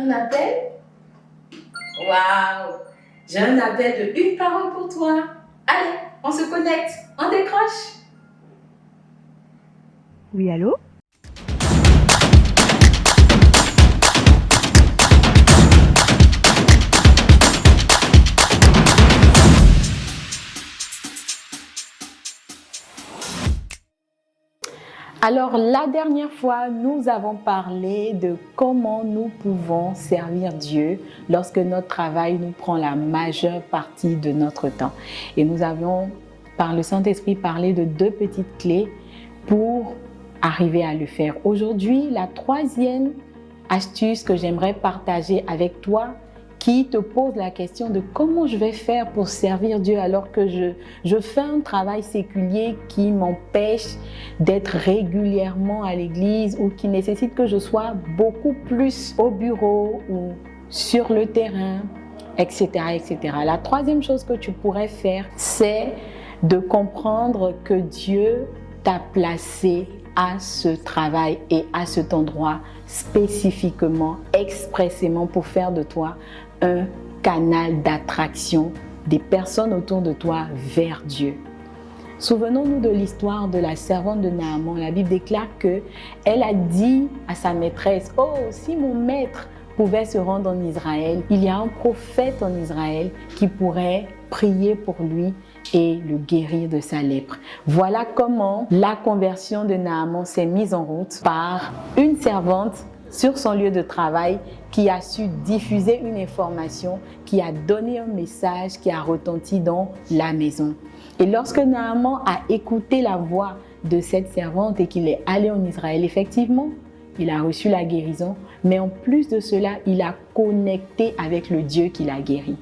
Un appel? Waouh! J'ai un appel de une parole pour toi. Allez, on se connecte, on décroche. Oui, allô? Alors, la dernière fois, nous avons parlé de comment nous pouvons servir Dieu lorsque notre travail nous prend la majeure partie de notre temps. Et nous avions, par le Saint-Esprit, parlé de 2 petites clés pour arriver à le faire. Aujourd'hui, la 3e astuce que j'aimerais partager avec toi, qui te pose la question de comment je vais faire pour servir Dieu alors que je fais un travail séculier qui m'empêche d'être régulièrement à l'église ou qui nécessite que je sois beaucoup plus au bureau ou sur le terrain, etc., etc. La 3e chose que tu pourrais faire, c'est de comprendre que Dieu t'a placé à ce travail et à cet endroit spécifiquement, expressément pour faire de toi un canal d'attraction des personnes autour de toi vers Dieu. Souvenons-nous de l'histoire de la servante de Naaman. La Bible déclare qu'elle a dit à sa maîtresse: « Oh, si mon maître pouvait se rendre en Israël, il y a un prophète en Israël qui pourrait prier pour lui et le guérir de sa lèpre. » Voilà comment la conversion de Naaman s'est mise en route par une servante sur son lieu de travail qui a su diffuser une information, qui a donné un message qui a retenti dans la maison. Et lorsque Naaman a écouté la voix de cette servante et qu'il est allé en Israël, effectivement, il a reçu la guérison, mais en plus de cela, il a connecté avec le Dieu qui l'a guéri.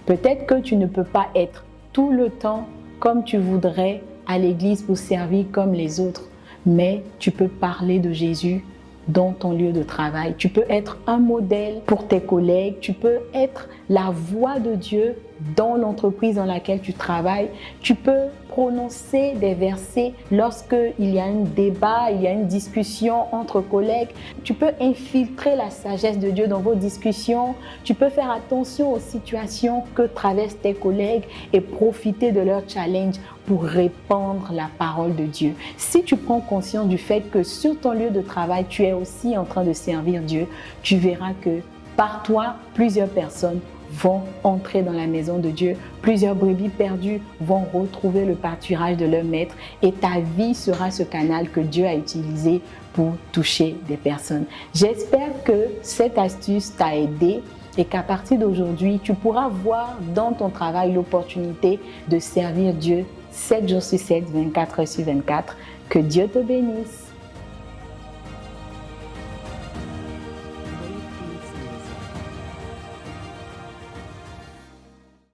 Peut-être que tu ne peux pas être tout le temps comme tu voudrais à l'église pour servir comme les autres, mais tu peux parler de Jésus dans ton lieu de travail. Tu peux être un modèle pour tes collègues, tu peux être la voix de Dieu dans l'entreprise dans laquelle tu travailles. Tu peux prononcer des versets lorsqu'il y a un débat, il y a une discussion entre collègues. Tu peux infiltrer la sagesse de Dieu dans vos discussions. Tu peux faire attention aux situations que traversent tes collègues et profiter de leur challenge pour répandre la parole de Dieu. Si tu prends conscience du fait que sur ton lieu de travail, tu es aussi en train de servir Dieu, tu verras que par toi, plusieurs personnes vont entrer dans la maison de Dieu. Plusieurs brebis perdues vont retrouver le pâturage de leur maître et ta vie sera ce canal que Dieu a utilisé pour toucher des personnes. J'espère que cette astuce t'a aidé et qu'à partir d'aujourd'hui, tu pourras voir dans ton travail l'opportunité de servir Dieu 7 jours sur 7, 24 heures sur 24. Que Dieu te bénisse.